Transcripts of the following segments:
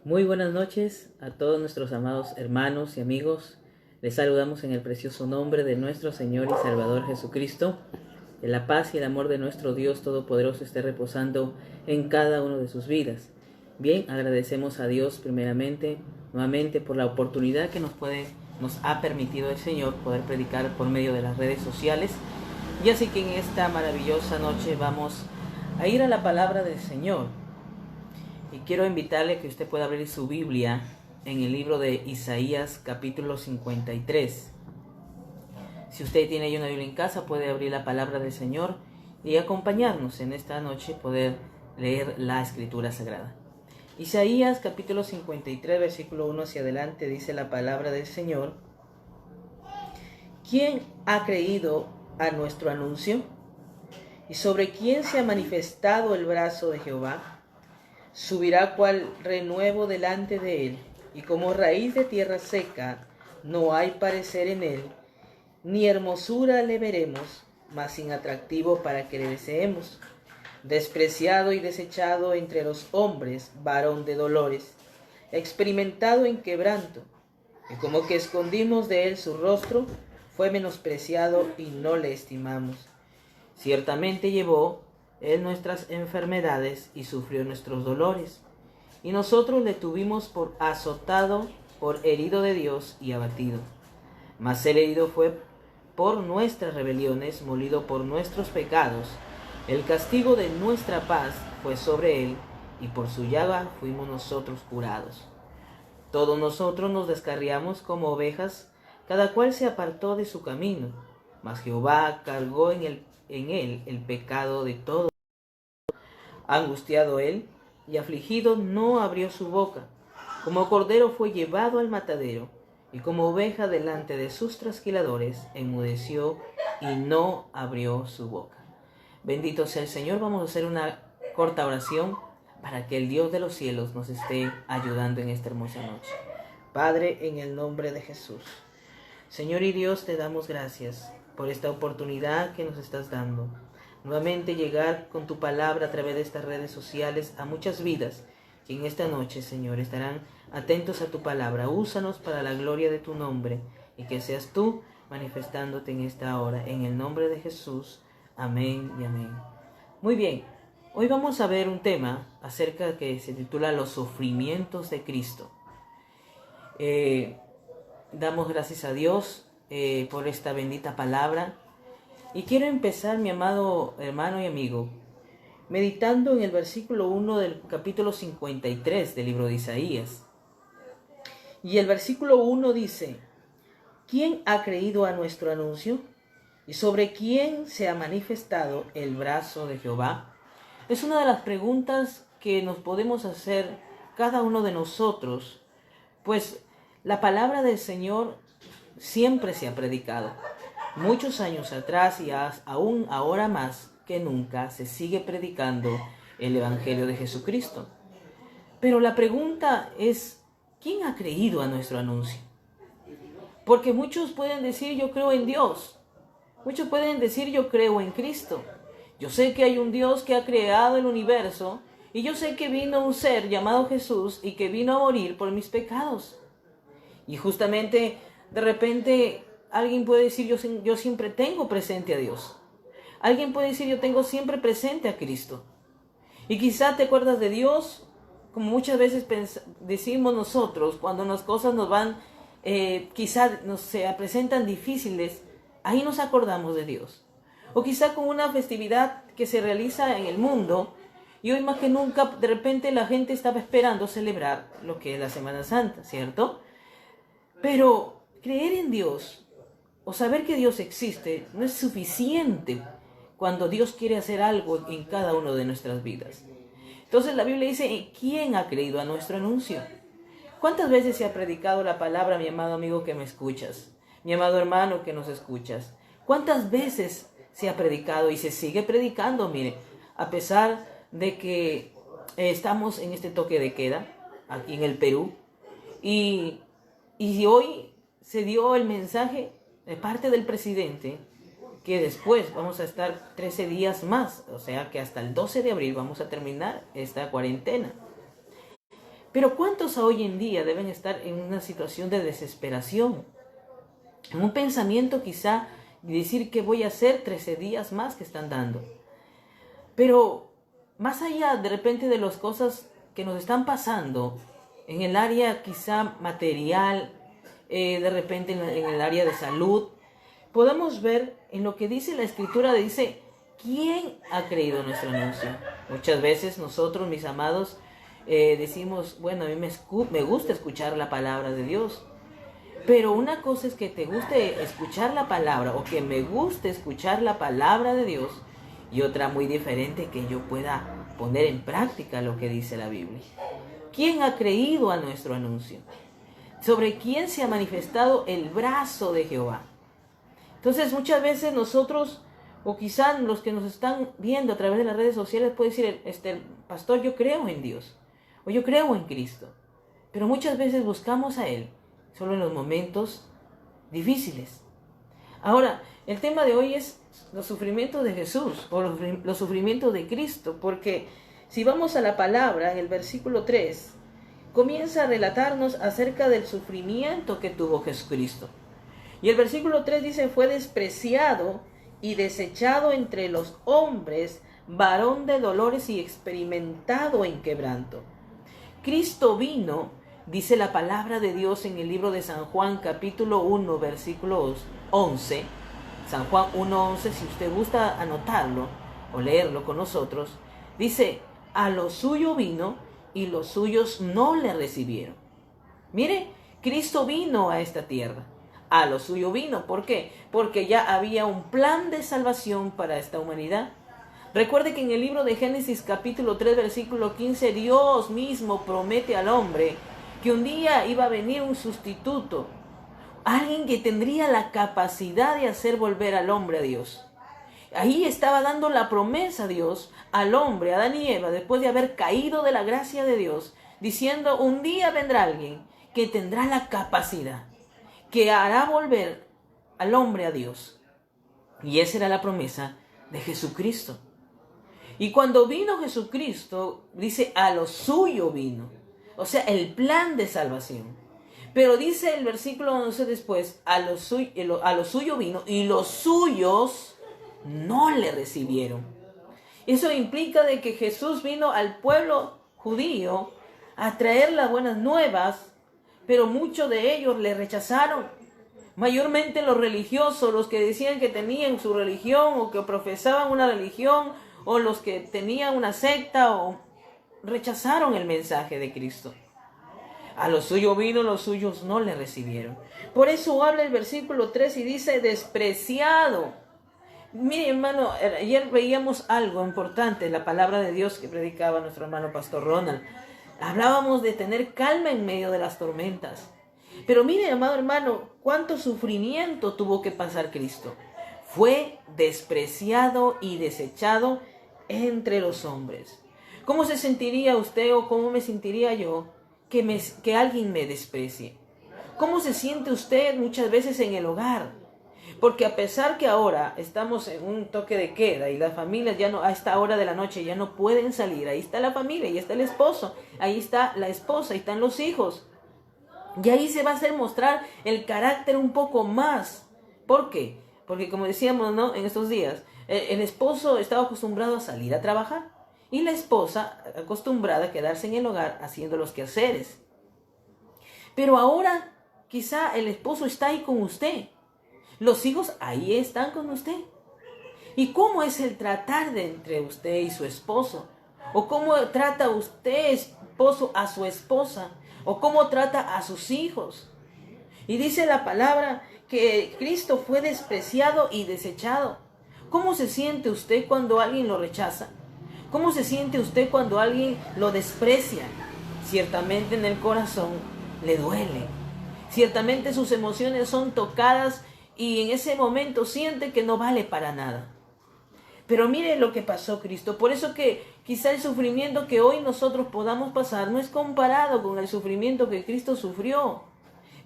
Muy buenas noches a todos nuestros amados hermanos y amigos. Les saludamos en el precioso nombre de nuestro Señor y Salvador Jesucristo. Que la paz y el amor de nuestro Dios Todopoderoso esté reposando en cada uno de sus vidas. Bien, agradecemos a Dios primeramente, nuevamente por la oportunidad que nos ha permitido el Señor poder predicar por medio de las redes sociales. Y así que en esta maravillosa noche vamos a ir a la palabra del Señor. Y quiero invitarle a que usted pueda abrir su Biblia en el libro de Isaías capítulo 53. Si usted tiene ya una Biblia en casa, puede abrir la palabra del Señor y acompañarnos en esta noche, poder leer la Escritura Sagrada. Isaías capítulo 53, versículo 1 hacia adelante, dice la palabra del Señor: ¿Quién ha creído a nuestro anuncio? ¿Y sobre quién se ha manifestado el brazo de Jehová? Subirá cual renuevo delante de él, y como raíz de tierra seca, no hay parecer en él, ni hermosura le veremos, mas sin atractivo para que le deseemos. Despreciado y desechado entre los hombres, varón de dolores, experimentado en quebranto, y como que escondimos de él su rostro, fue menospreciado y no le estimamos. Ciertamente llevó él nuestras enfermedades y sufrió nuestros dolores, y nosotros le tuvimos por azotado, por herido de Dios y abatido. Mas el herido fue por nuestras rebeliones, molido por nuestros pecados. El castigo de nuestra paz fue sobre él, y por su llaga fuimos nosotros curados. Todos nosotros nos descarriamos como ovejas, cada cual se apartó de su camino, mas Jehová cargó en él el pecado de todos. Angustiado él y afligido no abrió su boca. Como cordero fue llevado al matadero, y como oveja delante de sus trasquiladores, enmudeció y no abrió su boca. Bendito sea el Señor. Vamos a hacer una corta oración para que el Dios de los cielos nos esté ayudando en esta hermosa noche. Padre, en el nombre de Jesús. Señor y Dios, te damos gracias por esta oportunidad que nos estás dando. Nuevamente llegar con tu palabra a través de estas redes sociales a muchas vidas que en esta noche, Señor, estarán atentos a tu palabra. Úsanos para la gloria de tu nombre y que seas tú manifestándote en esta hora. En el nombre de Jesús. Amén y amén. Muy bien, hoy vamos a ver un tema acerca que se titula Los sufrimientos de Cristo. Damos gracias a Dios por esta bendita palabra. Y quiero empezar, mi amado hermano y amigo, meditando en el versículo 1 del capítulo 53 del libro de Isaías. Y el versículo 1 dice: ¿Quién ha creído a nuestro anuncio? ¿Y sobre quién se ha manifestado el brazo de Jehová? Es una de las preguntas que nos podemos hacer cada uno de nosotros, pues la palabra del Señor siempre se ha predicado. Muchos años atrás y aún ahora más que nunca se sigue predicando el Evangelio de Jesucristo. Pero la pregunta es: ¿quién ha creído a nuestro anuncio? Porque muchos pueden decir yo creo en Dios. Muchos pueden decir yo creo en Cristo. Yo sé que hay un Dios que ha creado el universo y yo sé que vino un ser llamado Jesús y que vino a morir por mis pecados. Y justamente de repente alguien puede decir yo siempre tengo presente a Dios. Alguien puede decir yo tengo siempre presente a Cristo. Y quizá te acuerdas de Dios, como muchas veces decimos nosotros, cuando las cosas nos van, quizá nos se presentan difíciles, ahí nos acordamos de Dios. O quizá con una festividad que se realiza en el mundo, y hoy más que nunca, de repente la gente estaba esperando celebrar lo que es la Semana Santa, ¿cierto? Pero creer en Dios o saber que Dios existe no es suficiente cuando Dios quiere hacer algo en cada una de nuestras vidas. Entonces la Biblia dice: ¿quién ha creído a nuestro anuncio? ¿Cuántas veces se ha predicado la palabra, mi amado amigo que me escuchas? Mi amado hermano que nos escuchas. ¿Cuántas veces se ha predicado y se sigue predicando? Mire, a pesar de que estamos en este toque de queda aquí en el Perú y hoy se dio el mensaje de parte del presidente que después vamos a estar 13 días más, o sea que hasta el 12 de abril vamos a terminar esta cuarentena. Pero ¿cuántos hoy en día deben estar en una situación de desesperación? En un pensamiento quizá de decir que voy a hacer 13 días más que están dando. Pero más allá de repente de las cosas que nos están pasando, en el área quizá material, de repente en el área de salud, podemos ver en lo que dice la Escritura, dice, ¿quién ha creído nuestro anuncio? Muchas veces nosotros, mis amados, decimos, bueno, a mí me gusta escuchar la palabra de Dios. Pero una cosa es que te guste escuchar la palabra o que me guste escuchar la palabra de Dios, y otra muy diferente, que yo pueda poner en práctica lo que dice la Biblia. ¿Quién ha creído a nuestro anuncio? ¿Sobre quién se ha manifestado el brazo de Jehová? Entonces muchas veces nosotros, o quizás los que nos están viendo a través de las redes sociales, pueden decir, pastor, yo creo en Dios, o yo creo en Cristo. Pero muchas veces buscamos a Él solo en los momentos difíciles. Ahora, el tema de hoy es los sufrimientos de Jesús, o los sufrimientos de Cristo, porque si vamos a la palabra, en el versículo 3, comienza a relatarnos acerca del sufrimiento que tuvo Jesucristo. Y el versículo 3 dice, fue despreciado y desechado entre los hombres, varón de dolores y experimentado en quebranto. Cristo vino, dice la palabra de Dios en el libro de San Juan, capítulo 1, versículo 11. San Juan 1:11, si usted gusta anotarlo o leerlo con nosotros, dice, a lo suyo vino y los suyos no le recibieron. Mire, Cristo vino a esta tierra. A lo suyo vino. ¿Por qué? Porque ya había un plan de salvación para esta humanidad. Recuerde que en el libro de Génesis capítulo 3 versículo 15 Dios mismo promete al hombre que un día iba a venir un sustituto, alguien que tendría la capacidad de hacer volver al hombre a Dios. Ahí estaba dando la promesa Dios al hombre, a Adán y Eva, después de haber caído de la gracia de Dios, diciendo, un día vendrá alguien que tendrá la capacidad, que hará volver al hombre a Dios. Y esa era la promesa de Jesucristo. Y cuando vino Jesucristo, dice, a lo suyo vino. O sea, el plan de salvación. Pero dice el versículo 11 después, a lo suyo vino y los suyos no le recibieron. Eso implica de que Jesús vino al pueblo judío a traer las buenas nuevas, pero muchos de ellos le rechazaron. Mayormente los religiosos, los que decían que tenían su religión o que profesaban una religión, o los que tenían una secta, o rechazaron el mensaje de Cristo. A lo suyo vino, los suyos no le recibieron. Por eso habla el versículo 3 y dice, despreciado. Mire, hermano, ayer veíamos algo importante en la palabra de Dios que predicaba nuestro hermano Pastor Ronald. Hablábamos de tener calma en medio de las tormentas. Pero mire, amado hermano, cuánto sufrimiento tuvo que pasar Cristo. Fue despreciado y desechado entre los hombres. ¿Cómo se sentiría usted o cómo me sentiría yo que alguien me desprecie? ¿Cómo se siente usted muchas veces en el hogar? Porque a pesar que ahora estamos en un toque de queda y las familias ya no, a esta hora de la noche ya no pueden salir, ahí está la familia, ahí está el esposo, ahí está la esposa, ahí están los hijos. Y ahí se va a hacer mostrar el carácter un poco más. ¿Por qué? Porque como decíamos, ¿no?, en estos días, el esposo estaba acostumbrado a salir a trabajar y la esposa acostumbrada a quedarse en el hogar haciendo los quehaceres. Pero ahora quizá el esposo está ahí con usted. Los hijos ahí están con usted. ¿Y cómo es el tratar de entre usted y su esposo? ¿O cómo trata usted, esposo, a su esposa? ¿O cómo trata a sus hijos? Y dice la palabra que Cristo fue despreciado y desechado. ¿Cómo se siente usted cuando alguien lo rechaza? ¿Cómo se siente usted cuando alguien lo desprecia? Ciertamente en el corazón le duele. Ciertamente sus emociones son tocadas y en ese momento siente que no vale para nada. Pero mire lo que pasó Cristo. Por eso que quizá el sufrimiento que hoy nosotros podamos pasar no es comparado con el sufrimiento que Cristo sufrió.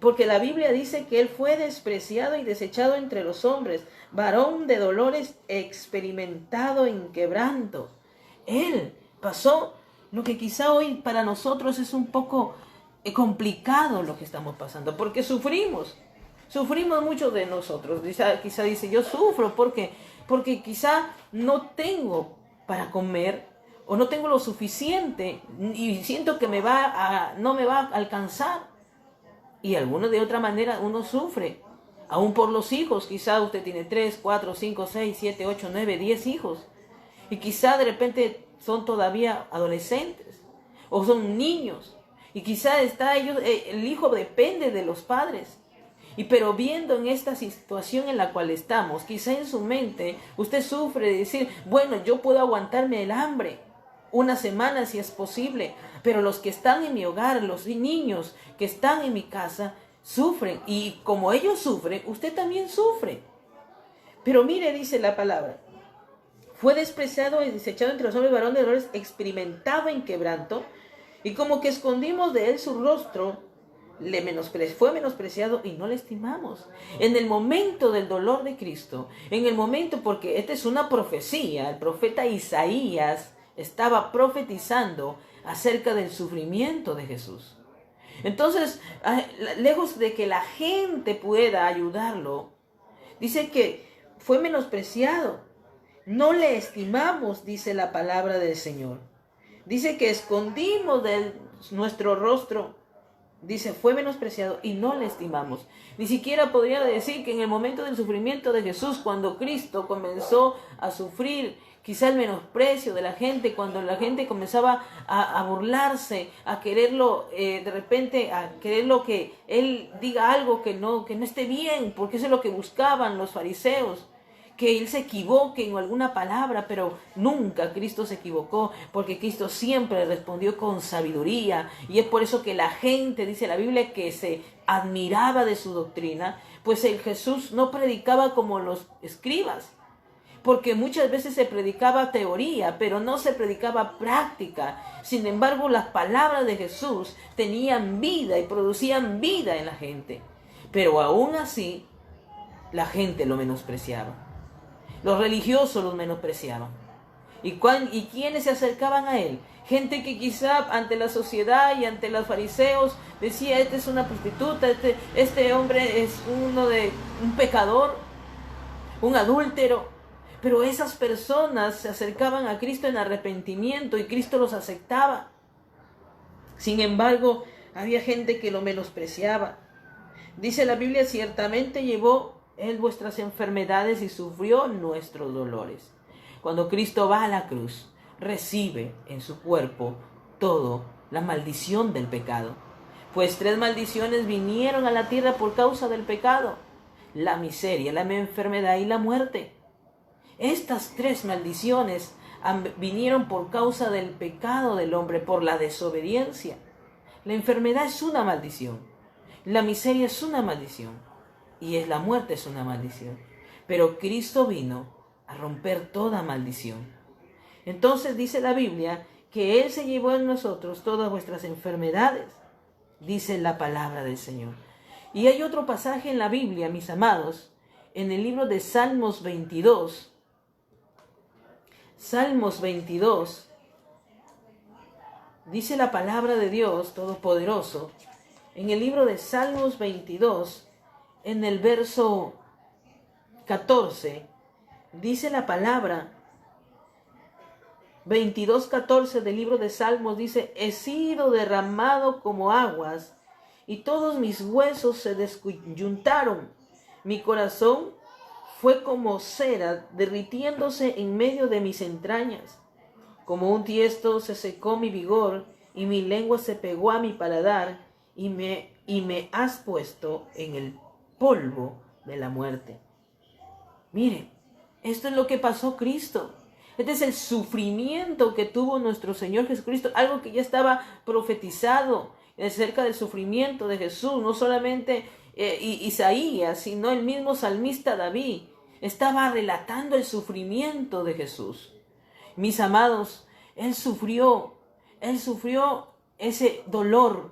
Porque la Biblia dice que Él fue despreciado y desechado entre los hombres, varón de dolores, experimentado en quebranto. Él pasó lo que quizá hoy para nosotros es un poco complicado lo que estamos pasando, porque sufrimos muchos de nosotros. Quizá dice, yo sufro porque quizá no tengo para comer o no tengo lo suficiente y siento que no me va a alcanzar. Y algunos de otra manera uno sufre, aún por los hijos. Quizá usted tiene 3, 4, 5, 6, 7, 8, 9, 10 hijos. Y quizá de repente son todavía adolescentes o son niños. Y quizá el hijo depende de los padres. Pero viendo en esta situación en la cual estamos, quizá en su mente usted sufre de decir, bueno, yo puedo aguantarme el hambre una semana si es posible, pero los que están en mi hogar, los niños que están en mi casa, sufren. Y como ellos sufren, usted también sufre. Pero mire, dice la palabra, fue despreciado y desechado entre los hombres, varón de dolores, experimentado en quebranto, y como que escondimos de él su rostro, fue menospreciado y no le estimamos. En el momento del dolor de Cristo, porque esta es una profecía, el profeta Isaías estaba profetizando acerca del sufrimiento de Jesús. Entonces, lejos de que la gente pueda ayudarlo, dice que fue menospreciado. No le estimamos, dice la palabra del Señor. Dice que escondimos de nuestro rostro. Dice, fue menospreciado y no le estimamos. Ni siquiera podría decir que en el momento del sufrimiento de Jesús, cuando Cristo comenzó a sufrir quizá el menosprecio de la gente, cuando la gente comenzaba a burlarse, a quererlo, de repente, a quererlo que Él diga algo que no esté bien, porque eso es lo que buscaban los fariseos. Que Él se equivoque en alguna palabra, pero nunca Cristo se equivocó, porque Cristo siempre respondió con sabiduría, y es por eso que la gente, dice la Biblia, que se admiraba de su doctrina, pues el Jesús no predicaba como los escribas, porque muchas veces se predicaba teoría, pero no se predicaba práctica. Sin embargo, las palabras de Jesús tenían vida y producían vida en la gente, pero aún así la gente lo menospreciaba. Los religiosos los menospreciaban. ¿Y quiénes se acercaban a él? Gente que quizá ante la sociedad y ante los fariseos decía, este es una prostituta, este hombre es un pecador, un adúltero. Pero esas personas se acercaban a Cristo en arrepentimiento y Cristo los aceptaba. Sin embargo, había gente que lo menospreciaba. Dice la Biblia, ciertamente llevó Él vuestras enfermedades y sufrió nuestros dolores. Cuando Cristo va a la cruz, recibe en su cuerpo toda la maldición del pecado. Pues 3 maldiciones vinieron a la tierra por causa del pecado: la miseria, la enfermedad y la muerte. Estas 3 maldiciones vinieron por causa del pecado del hombre, por la desobediencia. La enfermedad es una maldición, la miseria es una maldición, y la muerte es una maldición. Pero Cristo vino a romper toda maldición. Entonces dice la Biblia que Él se llevó en nosotros todas vuestras enfermedades, dice la palabra del Señor. Y hay otro pasaje en la Biblia, mis amados, en el libro de Salmos 22. Salmos 22, dice la palabra de Dios Todopoderoso, en el libro de Salmos 22, en el verso 14, dice la palabra 22:14 del libro de Salmos, dice: he sido derramado como aguas y todos mis huesos se descoyuntaron. Mi corazón fue como cera derritiéndose en medio de mis entrañas. Como un tiesto se secó mi vigor y mi lengua se pegó a mi paladar, y me has puesto en el polvo de la muerte. Mire, esto es lo que pasó Cristo. Este es el sufrimiento que tuvo nuestro Señor Jesucristo, algo que ya estaba profetizado acerca del sufrimiento de Jesús. No solamente Isaías, sino el mismo salmista David estaba relatando el sufrimiento de Jesús. Mis amados, Él sufrió ese dolor,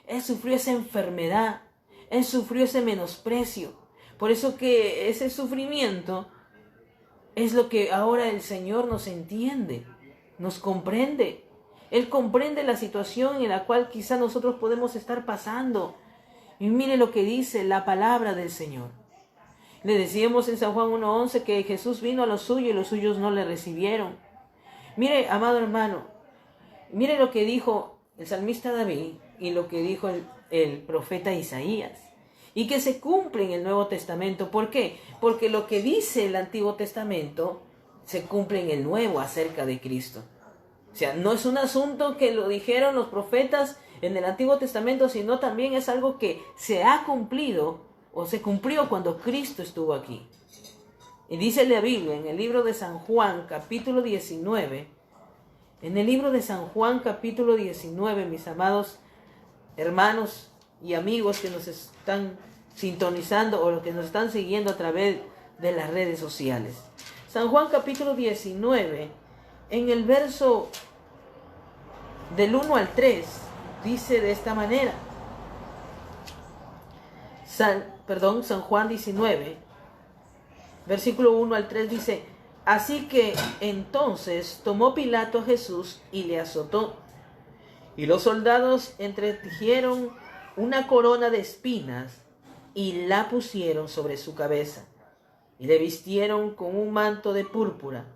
Él sufrió esa enfermedad, Él sufrió ese menosprecio. Por eso que ese sufrimiento es lo que ahora el Señor nos entiende, nos comprende. Él comprende la situación en la cual quizá nosotros podemos estar pasando. Y mire lo que dice la palabra del Señor. Le decíamos en San Juan 1:11 que Jesús vino a los suyos y los suyos no le recibieron. Mire, amado hermano, mire lo que dijo el salmista David y lo que dijo el profeta Isaías. Y que se cumple en el Nuevo Testamento. ¿Por qué? Porque lo que dice el Antiguo Testamento se cumple en el Nuevo acerca de Cristo. O sea, no es un asunto que lo dijeron los profetas en el Antiguo Testamento, sino también es algo que se ha cumplido o se cumplió cuando Cristo estuvo aquí. Y dice la Biblia en el libro de San Juan, capítulo 19, en el libro de San Juan, capítulo 19, mis amados hermanos y amigos que nos están sintonizando o los que nos están siguiendo a través de las redes sociales. San Juan, capítulo 19, en el verso del 1 al 3, dice de esta manera. San Juan 19, versículo 1 al 3 dice: así que entonces tomó Pilato a Jesús y le azotó. Y los soldados entretejieron una corona de espinas y la pusieron sobre su cabeza. Y le vistieron con un manto de púrpura.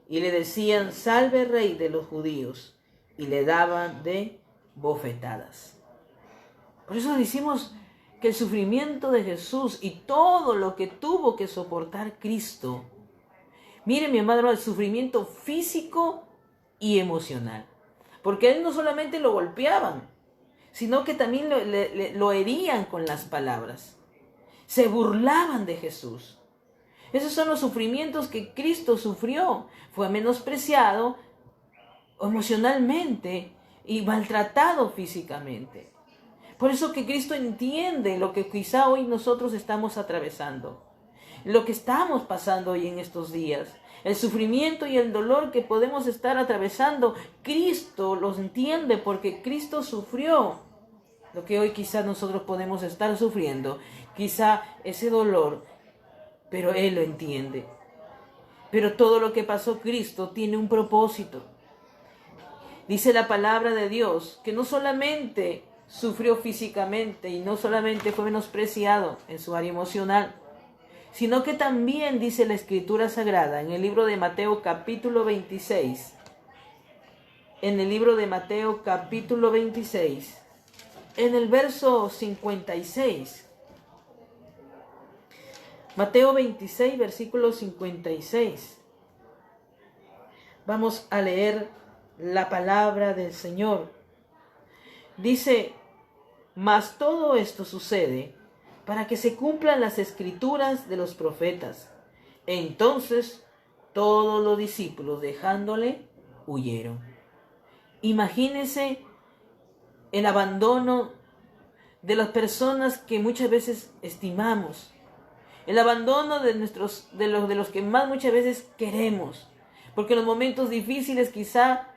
Y le decían: salve, rey de los judíos. Y le daban de bofetadas. Por eso decimos que el sufrimiento de Jesús y todo lo que tuvo que soportar Cristo, mire mi amado, el sufrimiento físico y emocional. Porque Él no solamente lo golpeaban, sino que también lo herían con las palabras. Se burlaban de Jesús. Esos son los sufrimientos que Cristo sufrió. Fue menospreciado emocionalmente y maltratado físicamente. Por eso que Cristo entiende lo que quizá hoy nosotros estamos atravesando, lo que estamos pasando hoy en estos días, el sufrimiento y el dolor que podemos estar atravesando. Cristo los entiende porque Cristo sufrió lo que hoy quizá nosotros podemos estar sufriendo, quizá ese dolor, pero Él lo entiende. Pero todo lo que pasó Cristo tiene un propósito. Dice la palabra de Dios que no solamente sufrió físicamente y no solamente fue menospreciado en su área emocional, sino que también dice la Escritura Sagrada en el libro de Mateo capítulo 26, en el libro de Mateo capítulo 26, en el verso 56, Mateo 26, versículo 56, vamos a leer la palabra del Señor. Dice: mas todo esto sucede para que se cumplan las escrituras de los profetas. Entonces todos los discípulos, dejándole, huyeron. Imagínense el abandono de las personas que muchas veces estimamos, el abandono de los que más muchas veces queremos, porque en los momentos difíciles quizá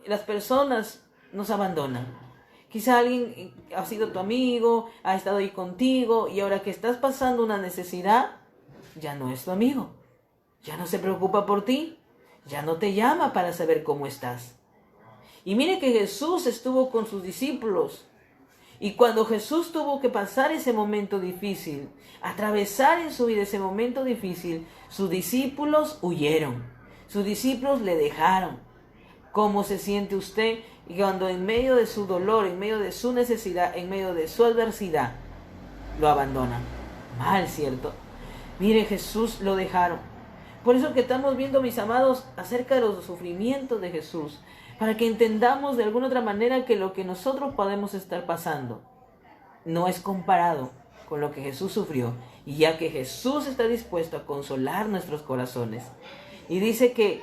las personas nos abandonan. Quizá alguien ha sido tu amigo, ha estado ahí contigo, y ahora que estás pasando una necesidad, ya no es tu amigo. Ya no se preocupa por ti. Ya no te llama para saber cómo estás. Y mire que Jesús estuvo con sus discípulos. Y cuando Jesús tuvo que pasar ese momento difícil, atravesar en su vida ese momento difícil, sus discípulos huyeron. Sus discípulos le dejaron. ¿Cómo se siente usted cuando en medio de su dolor, en medio de su necesidad, en medio de su adversidad, lo abandonan? Mal, ¿cierto? Mire, Jesús lo dejaron. Por eso que estamos viendo, mis amados, acerca de los sufrimientos de Jesús, para que entendamos de alguna otra manera que lo que nosotros podemos estar pasando no es comparado con lo que Jesús sufrió, y ya que Jesús está dispuesto a consolar nuestros corazones. Y dice que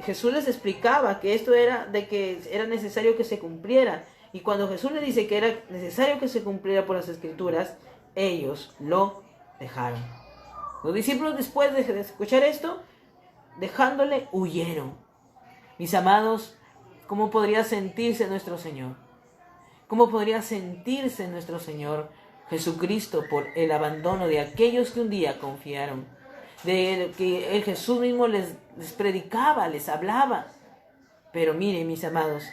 Jesús les explicaba que esto era de que era necesario que se cumpliera, y cuando Jesús les dice que era necesario que se cumpliera por las Escrituras, ellos lo dejaron. Los discípulos, después de escuchar esto, dejándole, huyeron. Mis amados, ¿cómo podría sentirse nuestro Señor? ¿Cómo podría sentirse nuestro Señor Jesucristo por el abandono de aquellos que un día confiaron? De que el Jesús mismo les predicaba, les hablaba. Pero mire, mis amados,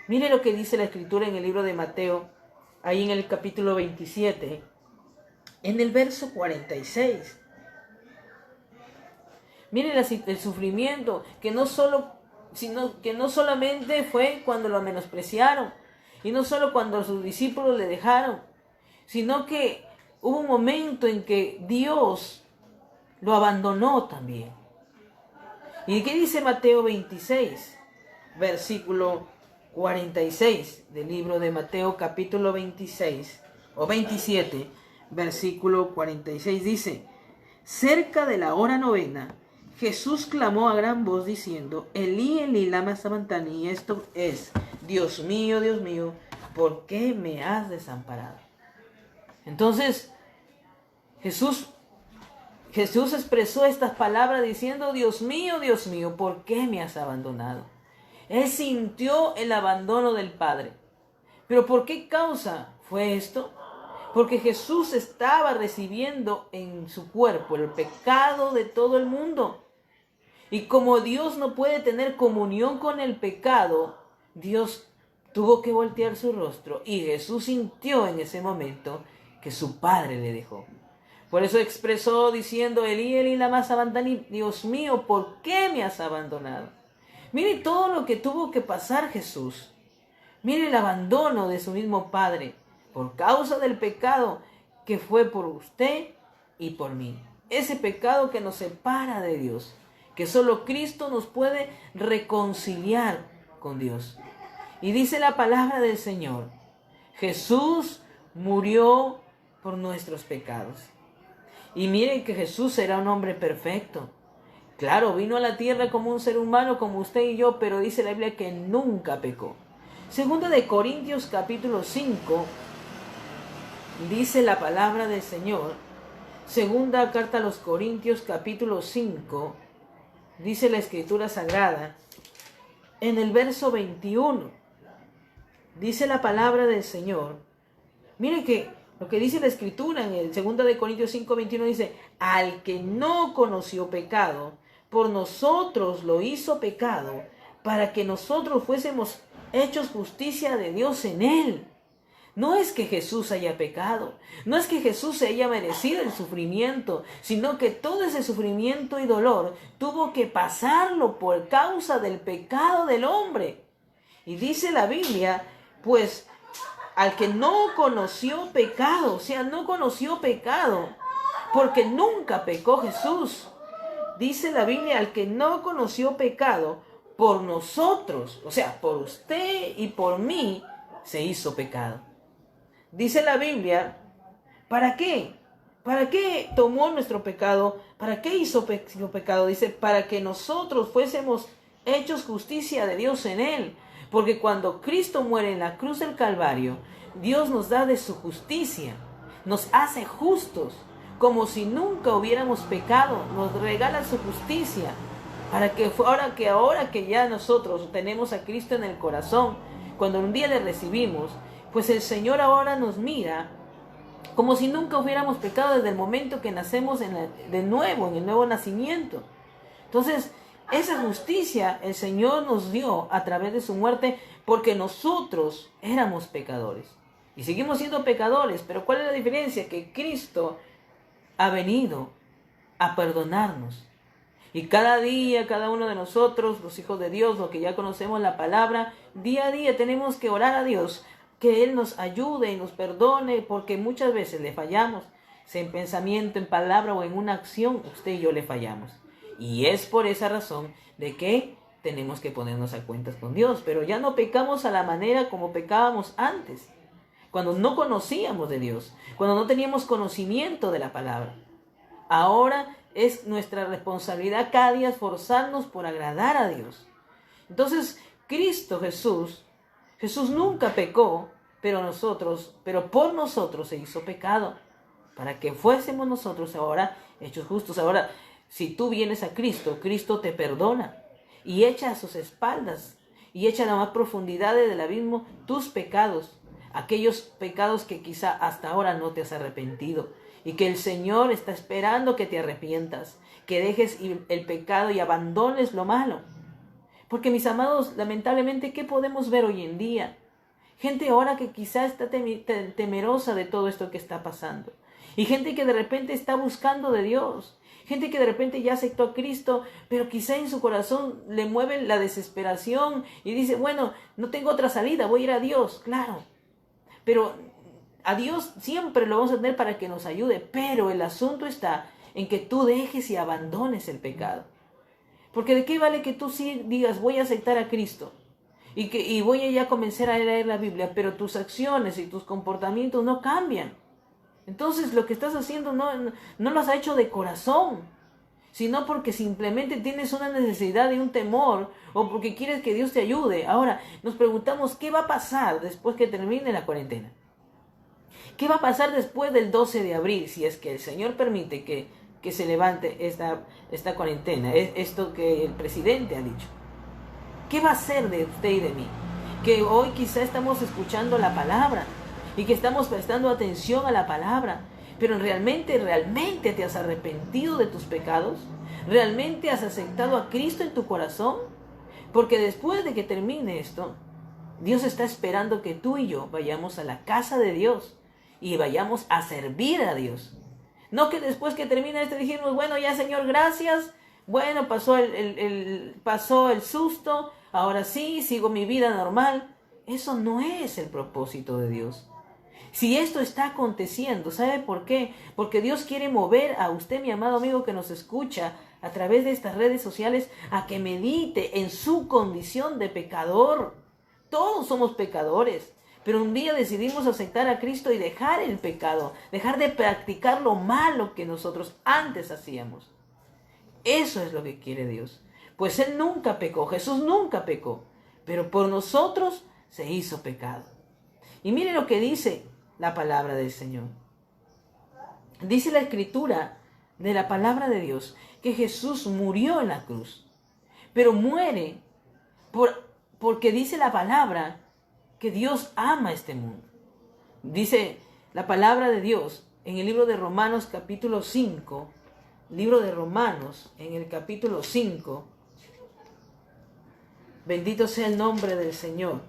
mire lo que dice la Escritura en el libro de Mateo, ahí en el capítulo 27, en el verso 46. Mire el sufrimiento, que no solamente fue cuando lo menospreciaron, y no solo cuando sus discípulos le dejaron, sino que hubo un momento en que Dios lo abandonó también. ¿Y qué dice Mateo 26, versículo 46 del libro de Mateo capítulo 26 o 27, versículo 46? Dice: cerca de la hora novena, Jesús clamó a gran voz diciendo: Elí, Elí, lama sabactani. Y esto es: Dios mío, ¿por qué me has desamparado? Entonces, Jesús expresó estas palabras diciendo: Dios mío, ¿por qué me has abandonado? Él sintió el abandono del Padre. ¿Pero por qué causa fue esto? Porque Jesús estaba recibiendo en su cuerpo el pecado de todo el mundo. Y como Dios no puede tener comunión con el pecado, Dios tuvo que voltear su rostro. Y Jesús sintió en ese momento que su Padre le dejó. Por eso expresó diciendo: Elí, Elí, lama sabactani. Dios mío, ¿por qué me has abandonado? Mire todo lo que tuvo que pasar Jesús. Mire el abandono de su mismo Padre por causa del pecado que fue por usted y por mí. Ese pecado que nos separa de Dios, que solo Cristo nos puede reconciliar con Dios. Y dice la palabra del Señor: Jesús murió por nuestros pecados. Y miren que Jesús era un hombre perfecto. Claro, vino a la tierra como un ser humano, como usted y yo, pero dice la Biblia que nunca pecó. Segunda de Corintios capítulo 5, dice la palabra del Señor. Segunda carta a los Corintios capítulo 5, dice la Escritura Sagrada, en el verso 21, dice la palabra del Señor. Mire que lo que dice la Escritura en el Segunda de Corintios 5, 21 dice: al que no conoció pecado, por nosotros lo hizo pecado, para que nosotros fuésemos hechos justicia de Dios en él. No es que Jesús haya pecado, no es que Jesús se haya merecido el sufrimiento, sino que todo ese sufrimiento y dolor tuvo que pasarlo por causa del pecado del hombre. Y dice la Biblia, pues, al que no conoció pecado, o sea, no conoció pecado, porque nunca pecó Jesús. Dice la Biblia: al que no conoció pecado, por nosotros, o sea, por usted y por mí, se hizo pecado. Dice la Biblia: ¿para qué? ¿Para qué tomó nuestro pecado? ¿Para qué hizo pecado? Dice: para que nosotros fuésemos hechos justicia de Dios en él. Porque cuando Cristo muere en la cruz del Calvario, Dios nos da de su justicia, nos hace justos, como si nunca hubiéramos pecado, nos regala su justicia, para que ahora que ya nosotros tenemos a Cristo en el corazón, cuando un día le recibimos, pues el Señor ahora nos mira como si nunca hubiéramos pecado desde el momento que nacemos de nuevo, en el nuevo nacimiento. Entonces, esa justicia el Señor nos dio a través de su muerte, porque nosotros éramos pecadores. Y seguimos siendo pecadores, pero ¿cuál es la diferencia? Que Cristo ha venido a perdonarnos. Y cada día, cada uno de nosotros, los hijos de Dios, los que ya conocemos la palabra, día a día tenemos que orar a Dios, que Él nos ayude y nos perdone, porque muchas veces le fallamos, sea en pensamiento, en palabra o en una acción, usted y yo le fallamos. Y es por esa razón de que tenemos que ponernos a cuentas con Dios. Pero ya no pecamos a la manera como pecábamos antes, cuando no conocíamos de Dios, cuando no teníamos conocimiento de la palabra. Ahora es nuestra responsabilidad cada día esforzarnos por agradar a Dios. Entonces, Jesús nunca pecó, pero por nosotros se hizo pecado, para que fuésemos nosotros ahora hechos justos. Ahora, si tú vienes a Cristo, Cristo te perdona y echa a sus espaldas y echa a la más profundidad del abismo tus pecados, aquellos pecados que quizá hasta ahora no te has arrepentido, y que el Señor está esperando que te arrepientas, que dejes el pecado y abandones lo malo. Porque mis amados, lamentablemente, ¿qué podemos ver hoy en día? Gente ahora que quizá está temerosa de todo esto que está pasando. Y gente que de repente está buscando de Dios. Gente que de repente ya aceptó a Cristo, pero quizá en su corazón le mueve la desesperación y dice, bueno, no tengo otra salida, voy a ir a Dios. Claro, pero a Dios siempre lo vamos a tener para que nos ayude. Pero el asunto está en que tú dejes y abandones el pecado. Porque ¿de qué vale que tú sí digas, voy a aceptar a Cristo? Y voy a ya comenzar a leer la Biblia, pero tus acciones y tus comportamientos no cambian. Entonces lo que estás haciendo no lo has hecho de corazón, sino porque simplemente tienes una necesidad y un temor, o porque quieres que Dios te ayude. Ahora nos preguntamos, ¿qué va a pasar después que termine la cuarentena? ¿Qué va a pasar después del 12 de abril, si es que el Señor permite que se levante esta cuarentena? Es esto que el presidente ha dicho. ¿Qué va a hacer de usted y de mí? Que hoy quizá estamos escuchando la palabra y que estamos prestando atención a la palabra, pero realmente te has arrepentido de tus pecados. ¿Realmente has aceptado a Cristo en tu corazón? Porque después de que termine esto, Dios está esperando que tú y yo vayamos a la casa de Dios y vayamos a servir a Dios. No que después que termine esto dijimos, bueno, ya Señor, gracias. Bueno, pasó el susto, ahora sí, sigo mi vida normal. Eso no es el propósito de Dios. Si esto está aconteciendo, ¿sabe por qué? Porque Dios quiere mover a usted, mi amado amigo que nos escucha a través de estas redes sociales, a que medite en su condición de pecador. Todos somos pecadores, pero un día decidimos aceptar a Cristo y dejar el pecado, dejar de practicar lo malo que nosotros antes hacíamos. Eso es lo que quiere Dios. Pues Él nunca pecó, Jesús nunca pecó, pero por nosotros se hizo pecado. Y mire lo que dice la palabra del Señor. Dice la Escritura de la palabra de Dios que Jesús murió en la cruz, pero muere porque dice la palabra que Dios ama este mundo. Dice la palabra de Dios en el libro de Romanos capítulo 5, libro de Romanos, en el capítulo 5, bendito sea el nombre del Señor.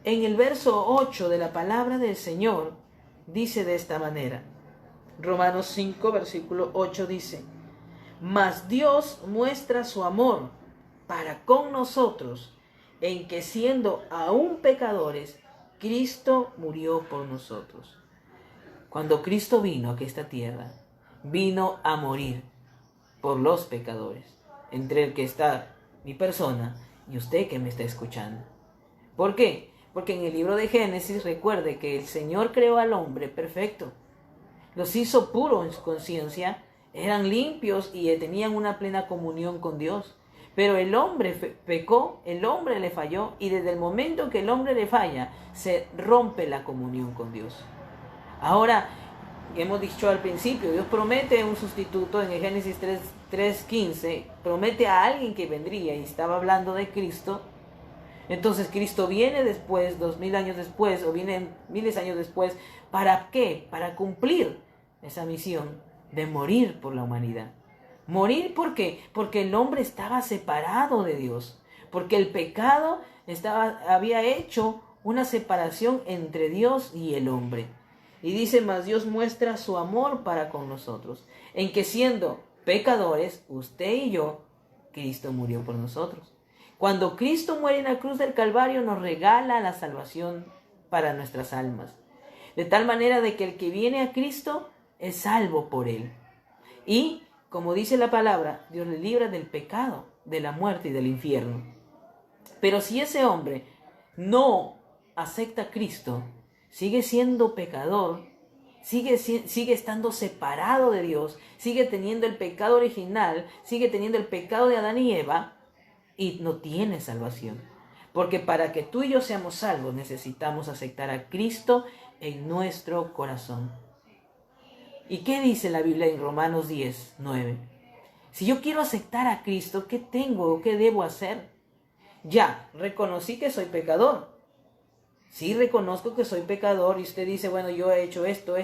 En el verso 8 de la palabra del Señor, dice de esta manera. Romanos 5, versículo 8 dice, mas Dios muestra su amor para con nosotros, en que siendo aún pecadores, Cristo murió por nosotros. Cuando Cristo vino a esta tierra, vino a morir por los pecadores, entre el que está mi persona y usted que me está escuchando. ¿Por qué? Porque en el libro de Génesis recuerde que el Señor creó al hombre perfecto, los hizo puros en su conciencia, eran limpios y tenían una plena comunión con Dios. Pero el hombre pecó, el hombre le falló, y desde el momento que el hombre le falla, se rompe la comunión con Dios. Ahora, hemos dicho al principio, Dios promete un sustituto en el Génesis 3:15, promete a alguien que vendría, y estaba hablando de Cristo. Entonces Cristo viene después, 2000 años después, o viene miles de años después, ¿para qué? Para cumplir esa misión de morir por la humanidad. Morir, ¿por qué? Porque el hombre estaba separado de Dios, porque el pecado había hecho una separación entre Dios y el hombre. Y dice, mas Dios muestra su amor para con nosotros, en que siendo pecadores, usted y yo, Cristo murió por nosotros. Cuando Cristo muere en la cruz del Calvario, nos regala la salvación para nuestras almas. De tal manera de que el que viene a Cristo es salvo por Él. Y, como dice la palabra, Dios le libra del pecado, de la muerte y del infierno. Pero si ese hombre no acepta a Cristo, sigue siendo pecador, sigue estando separado de Dios, sigue teniendo el pecado original, sigue teniendo el pecado de Adán y Eva, y no tiene salvación. Porque para que tú y yo seamos salvos, necesitamos aceptar a Cristo en nuestro corazón. ¿Y qué dice la Biblia en Romanos 10:9? Si yo quiero aceptar a Cristo, ¿qué tengo o qué debo hacer? Ya, reconocí que soy pecador. Sí, reconozco que soy pecador, y usted dice, bueno, yo he hecho esto.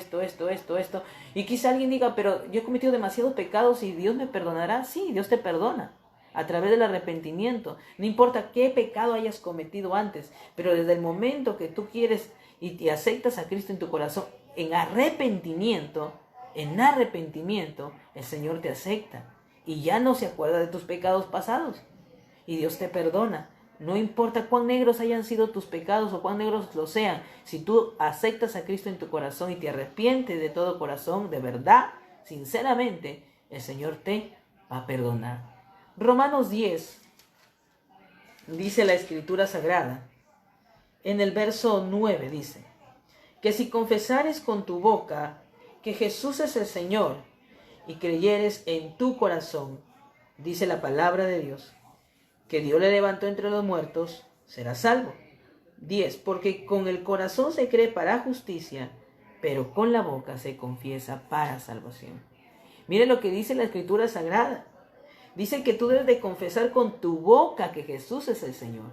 Y quizá alguien diga, pero yo he cometido demasiados pecados y Dios me perdonará. Sí, Dios te perdona. a través del arrepentimiento. No importa qué pecado hayas cometido antes, pero desde el momento que tú quieres y te aceptas a Cristo en tu corazón, en arrepentimiento, el Señor te acepta y ya no se acuerda de tus pecados pasados y Dios te perdona. No importa cuán negros hayan sido tus pecados o cuán negros lo sean, si tú aceptas a Cristo en tu corazón y te arrepientes de todo corazón, de verdad, sinceramente, el Señor te va a perdonar. Romanos 10, dice la Escritura Sagrada, en el verso 9 dice, que si confesares con tu boca que Jesús es el Señor y creyeres en tu corazón, dice la palabra de Dios, que Dios le levantó entre los muertos, serás salvo. 10. Porque con el corazón se cree para justicia, pero con la boca se confiesa para salvación. Mire lo que dice la Escritura Sagrada. Dice que tú debes de confesar con tu boca que Jesús es el Señor.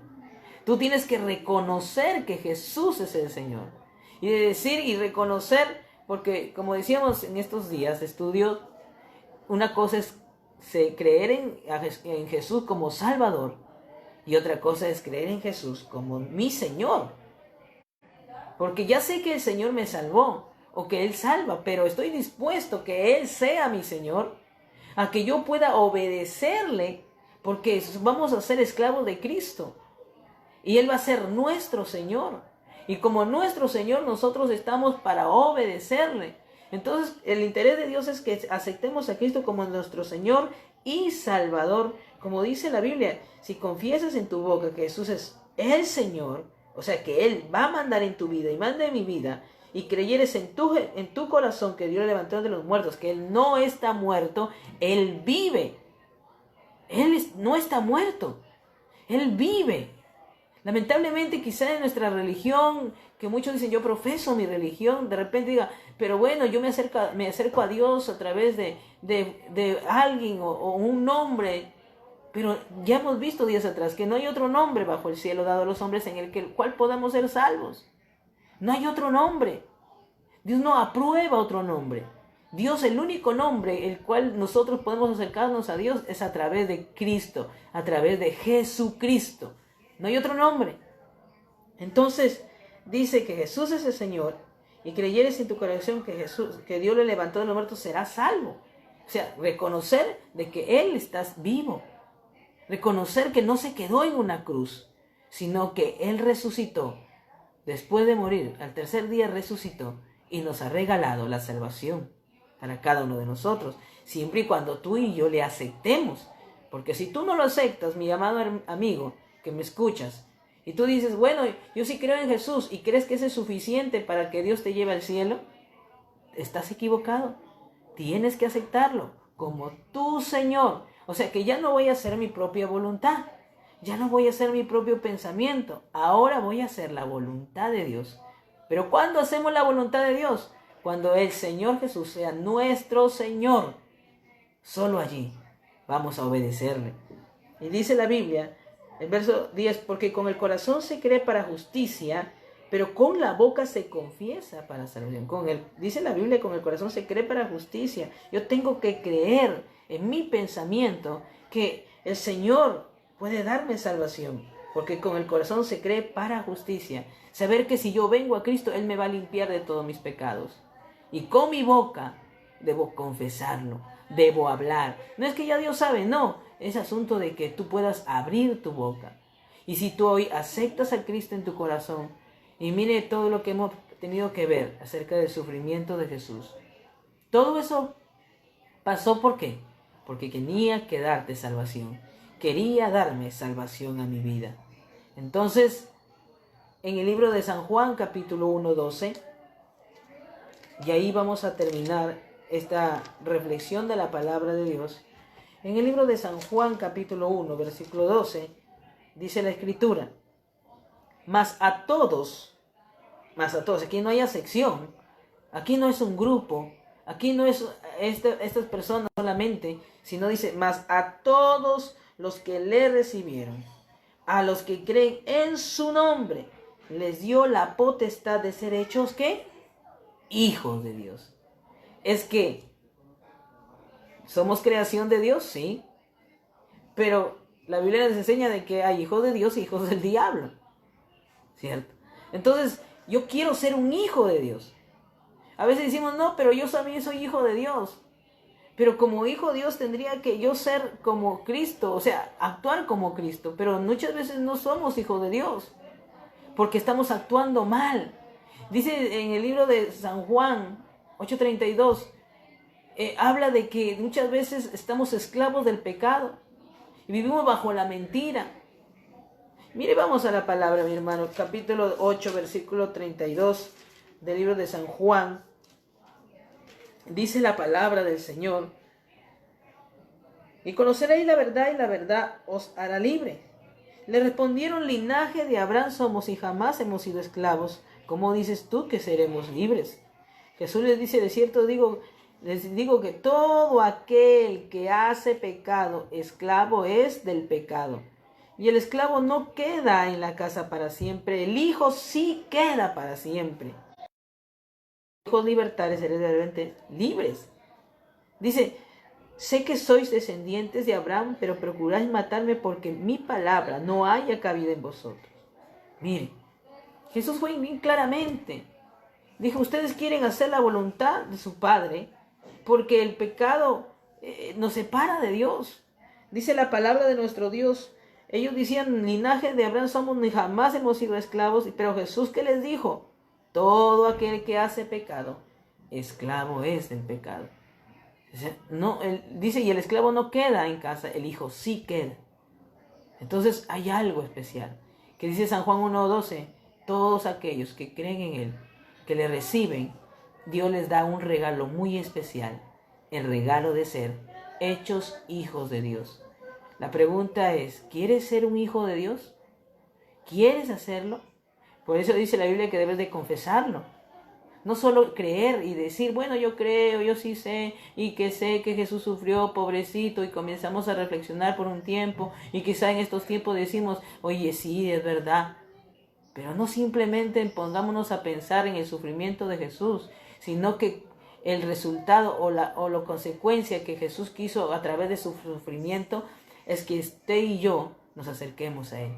Tú tienes que reconocer que Jesús es el Señor. Y de decir y reconocer, porque como decíamos en estos días, estudio, una cosa es creer en Jesús como Salvador y otra cosa es creer en Jesús como mi Señor. Porque ya sé que el Señor me salvó o que Él salva, pero estoy dispuesto que Él sea mi Señor, a que yo pueda obedecerle, porque vamos a ser esclavos de Cristo y Él va a ser nuestro Señor. Y como nuestro Señor, nosotros estamos para obedecerle. Entonces, el interés de Dios es que aceptemos a Cristo como nuestro Señor y Salvador. Como dice la Biblia, si confiesas en tu boca que Jesús es el Señor, o sea, que Él va a mandar en tu vida y manda en mi vida, y creyeres en tu corazón que Dios le levantó de los muertos, que Él no está muerto, Él vive. Él no está muerto, Él vive. Lamentablemente quizá en nuestra religión, que muchos dicen yo profeso mi religión, de repente diga, pero bueno, yo me acerco a Dios a través de alguien o un nombre, pero ya hemos visto días atrás que no hay otro nombre bajo el cielo dado a los hombres en el cual podamos ser salvos. No hay otro nombre. Dios no aprueba otro nombre. Dios, el único nombre el cual nosotros podemos acercarnos a Dios es a través de Cristo, a través de Jesucristo. No hay otro nombre. Entonces, dice que Jesús es el Señor y creyeres en tu corazón que Dios le levantó de los muertos, serás salvo. O sea, reconocer de que Él está vivo. Reconocer que no se quedó en una cruz, sino que Él resucitó. Después de morir, al tercer día resucitó y nos ha regalado la salvación para cada uno de nosotros, siempre y cuando tú y yo le aceptemos. Porque si tú no lo aceptas, mi amado amigo, que me escuchas, y tú dices, bueno, yo sí creo en Jesús y crees que ese es suficiente para que Dios te lleve al cielo, estás equivocado. Tienes que aceptarlo como tu Señor. O sea que ya no voy a hacer mi propia voluntad, ya no voy a hacer mi propio pensamiento, ahora voy a hacer la voluntad de Dios. Pero ¿cuándo hacemos la voluntad de Dios? Cuando el Señor Jesús sea nuestro Señor. Solo allí vamos a obedecerle. Y dice la Biblia, el verso 10, porque con el corazón se cree para justicia, pero con la boca se confiesa para salvación. Dice la Biblia, con el corazón se cree para justicia. Yo tengo que creer en mi pensamiento que el Señor puede darme salvación, porque con el corazón se cree para justicia. Saber que si yo vengo a Cristo, Él me va a limpiar de todos mis pecados. Y con mi boca debo confesarlo, debo hablar. No es que ya Dios sabe, no. Es asunto de que tú puedas abrir tu boca. Y si tú hoy aceptas a Cristo en tu corazón, y mire todo lo que hemos tenido que ver acerca del sufrimiento de Jesús. Todo eso pasó ¿por qué? Porque tenía que darte salvación. Quería darme salvación a mi vida. Entonces, en el libro de San Juan, capítulo 1, 12, y ahí vamos a terminar esta reflexión de la palabra de Dios. En el libro de San Juan, capítulo 1, versículo 12, dice la Escritura, mas a todos, aquí no hay acepción, aquí no es un grupo, aquí no es estas personas solamente, sino dice, mas a todos los que le recibieron, a los que creen en su nombre, les dio la potestad de ser hechos, ¿qué? Hijos de Dios. Es que, ¿somos creación de Dios? Sí. Pero la Biblia nos enseña de que hay hijos de Dios y hijos del diablo, ¿cierto? Entonces, yo quiero ser un hijo de Dios. A veces decimos, no, pero yo también soy hijo de Dios. Pero como hijo de Dios tendría que yo ser como Cristo, o sea, actuar como Cristo. Pero muchas veces no somos hijos de Dios, porque estamos actuando mal. Dice en el libro de San Juan 8:32, habla de que muchas veces estamos esclavos del pecado y vivimos bajo la mentira. Mire, vamos a la palabra, mi hermano, capítulo 8, versículo 32 del libro de San Juan. Dice la palabra del Señor: y conoceréis la verdad, y la verdad os hará libre. Le respondieron: linaje de Abraham somos y jamás hemos sido esclavos. ¿Cómo dices tú que seremos libres? Jesús les dice: de cierto les digo que todo aquel que hace pecado, esclavo es del pecado. Y el esclavo no queda en la casa para siempre, el hijo sí queda para siempre. Hijos libertades, seréis verdaderamente libres. Dice: sé que sois descendientes de Abraham, pero procuráis matarme porque mi palabra no haya cabida en vosotros. Mire, Jesús fue bien claramente. Dijo: ustedes quieren hacer la voluntad de su Padre porque el pecado nos separa de Dios. Dice la palabra de nuestro Dios. Ellos decían: linaje de Abraham somos, ni jamás hemos sido esclavos. Pero Jesús, ¿qué les dijo? Todo aquel que hace pecado, esclavo es del pecado. No, dice, y el esclavo no queda en casa, el hijo sí queda. Entonces hay algo especial, que dice San Juan 1:12, todos aquellos que creen en Él, que le reciben, Dios les da un regalo muy especial, el regalo de ser hechos hijos de Dios. La pregunta es, ¿quieres ser un hijo de Dios? ¿Quieres hacerlo? Por eso dice la Biblia que debes de confesarlo. No solo creer y decir, bueno, yo creo, yo sí sé que Jesús sufrió, pobrecito, y comenzamos a reflexionar por un tiempo, y quizá en estos tiempos decimos, oye, sí, es verdad. Pero no simplemente pongámonos a pensar en el sufrimiento de Jesús, sino que el resultado o la consecuencia que Jesús quiso a través de su sufrimiento es que usted y yo nos acerquemos a Él.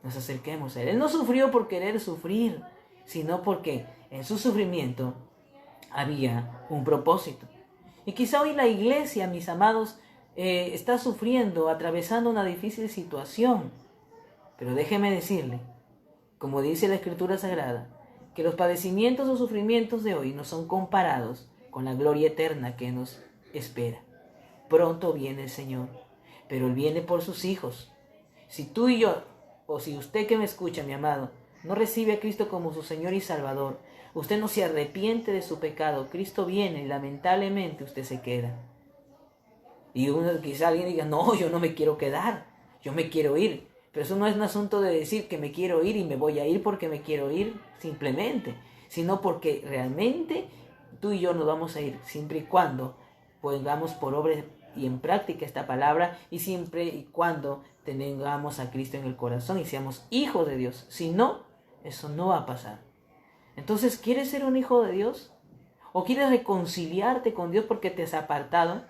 Nos acerquemos a Él. Él no sufrió por querer sufrir, sino porque en su sufrimiento había un propósito. Y quizá hoy la iglesia, mis amados, está sufriendo, atravesando una difícil situación. Pero déjeme decirle, como dice la Escritura Sagrada, que los padecimientos o sufrimientos de hoy no son comparados con la gloria eterna que nos espera. Pronto viene el Señor, pero Él viene por sus hijos. Si tú y yo, o si usted que me escucha, mi amado, no recibe a Cristo como su Señor y Salvador, usted no se arrepiente de su pecado, Cristo viene y lamentablemente usted se queda. Y quizá alguien diga, no, yo no me quiero quedar, yo me quiero ir. Pero eso no es un asunto de decir que me quiero ir y me voy a ir porque me quiero ir simplemente, sino porque realmente tú y yo nos vamos a ir, siempre y cuando pongamos por obra y en práctica esta palabra, y siempre y cuando tengamos a Cristo en el corazón y seamos hijos de Dios. Si no, eso no va a pasar. Entonces, ¿quieres ser un hijo de Dios? ¿O quieres reconciliarte con Dios porque te has apartado?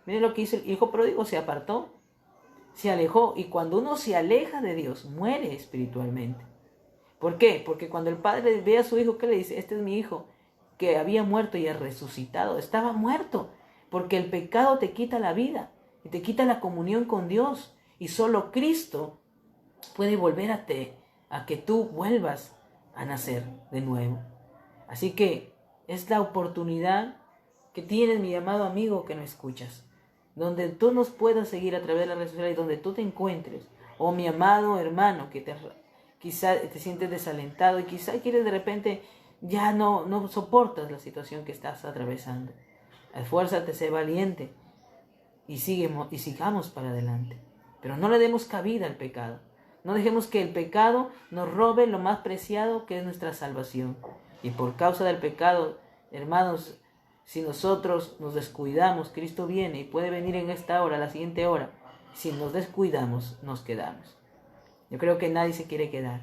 Miren lo que hizo el hijo pródigo: se apartó, se alejó. Y cuando uno se aleja de Dios, muere espiritualmente. ¿Por qué? Porque cuando el padre ve a su hijo, ¿qué le dice? Este es mi hijo, que había muerto y ha resucitado. Estaba muerto, porque el pecado te quita la vida y te quita la comunión con Dios. Y solo Cristo puede volver a que tú vuelvas a nacer de nuevo. Así que es la oportunidad que tienes, mi amado amigo que me escuchas, donde tú nos puedas seguir a través de las redes sociales y donde tú te encuentres, o mi amado hermano que quizá te sientes desalentado y quizá quieres de repente ya no soportas la situación que estás atravesando. Esfuérzate, sé valiente y sigamos para adelante. Pero no le demos cabida al pecado. No dejemos que el pecado nos robe lo más preciado, que es nuestra salvación. Y por causa del pecado, hermanos, si nosotros nos descuidamos, Cristo viene y puede venir en esta hora, la siguiente hora. Si nos descuidamos, nos quedamos. Yo creo que nadie se quiere quedar.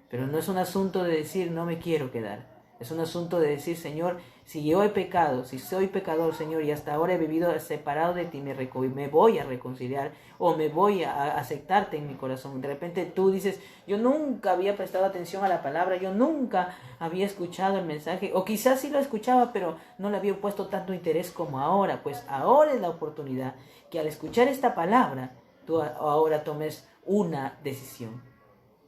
Pero no es un asunto de decir no me quiero quedar. Es un asunto de decir, Señor, si yo he pecado, si soy pecador, Señor, y hasta ahora he vivido separado de ti, me voy a reconciliar o me voy a aceptarte en mi corazón. De repente tú dices, yo nunca había prestado atención a la palabra, yo nunca había escuchado el mensaje, o quizás sí lo escuchaba, pero no le había puesto tanto interés como ahora. Pues ahora es la oportunidad que al escuchar esta palabra, tú ahora tomes una decisión.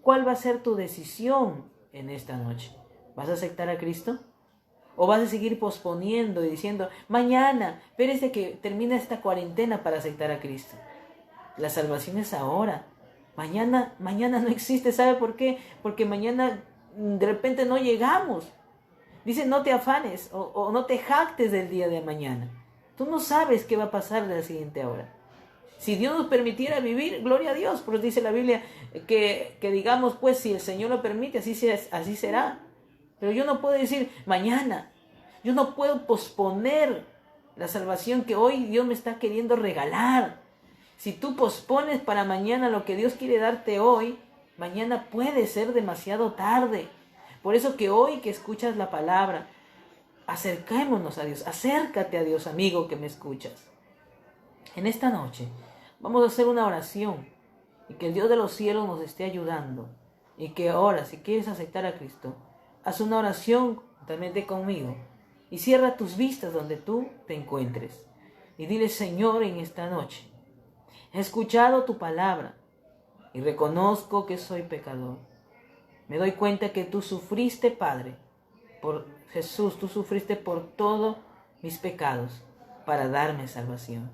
¿Cuál va a ser tu decisión en esta noche? ¿Vas a aceptar a Cristo? ¿O vas a seguir posponiendo y diciendo, mañana, espérese que termine esta cuarentena para aceptar a Cristo? La salvación es ahora. Mañana no existe. ¿Sabe por qué? Porque mañana de repente no llegamos. Dice, no te afanes o no te jactes del día de mañana. Tú no sabes qué va a pasar de la siguiente hora. Si Dios nos permitiera vivir, gloria a Dios, pues dice la Biblia que digamos, pues si el Señor lo permite, así será. Pero yo no puedo decir mañana, yo no puedo posponer la salvación que hoy Dios me está queriendo regalar. Si tú pospones para mañana lo que Dios quiere darte hoy, mañana puede ser demasiado tarde. Por eso que hoy que escuchas la palabra, acerquémonos a Dios, acércate a Dios, amigo que me escuchas. En esta noche vamos a hacer una oración y que el Dios de los cielos nos esté ayudando. Y que ahora, si quieres aceptar a Cristo, haz una oración totalmente conmigo y cierra tus vistas donde tú te encuentres. Y dile, Señor, en esta noche, he escuchado tu palabra y reconozco que soy pecador. Me doy cuenta que tú sufriste, Padre, por Jesús, tú sufriste por todos mis pecados para darme salvación.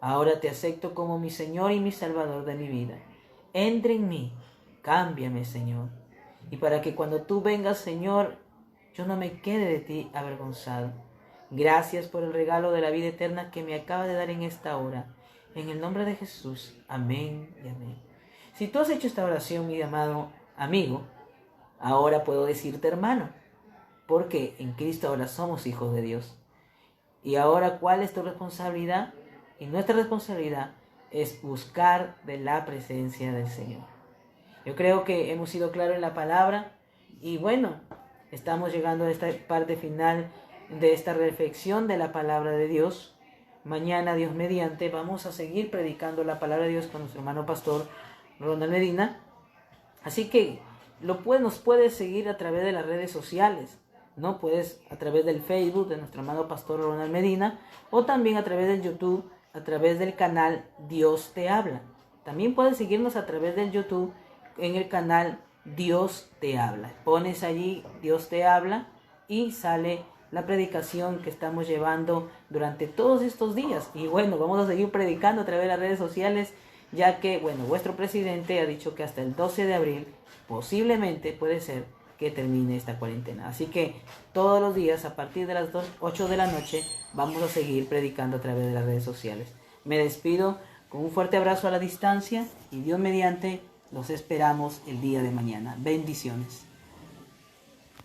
Ahora te acepto como mi Señor y mi Salvador de mi vida. Entra en mí, cámbiame, Señor. Y para que cuando tú vengas, Señor, yo no me quede de ti avergonzado. Gracias por el regalo de la vida eterna que me acaba de dar en esta hora. En el nombre de Jesús. Amén y amén. Si tú has hecho esta oración, mi amado amigo, ahora puedo decirte hermano, porque en Cristo ahora somos hijos de Dios. Y ahora, ¿cuál es tu responsabilidad? Y nuestra responsabilidad es buscar de la presencia del Señor. Yo creo que hemos sido claros en la palabra y bueno, estamos llegando a esta parte final de esta reflexión de la palabra de Dios. Mañana, Dios mediante, vamos a seguir predicando la palabra de Dios con nuestro hermano pastor Ronald Medina. Así que nos puedes seguir a través de las redes sociales, ¿no? Puedes a través del Facebook de nuestro hermano pastor Ronald Medina o también a través del YouTube, a través del canal Dios te habla. También puedes seguirnos a través del YouTube en el canal Dios te habla. Pones allí Dios te habla y sale la predicación que estamos llevando durante todos estos días. Y bueno, vamos a seguir predicando a través de las redes sociales, ya que, bueno, vuestro presidente ha dicho que hasta el 12 de abril posiblemente puede ser que termine esta cuarentena. Así que todos los días a partir de las 8 de la noche vamos a seguir predicando a través de las redes sociales. Me despido con un fuerte abrazo a la distancia y Dios mediante los esperamos el día de mañana. Bendiciones.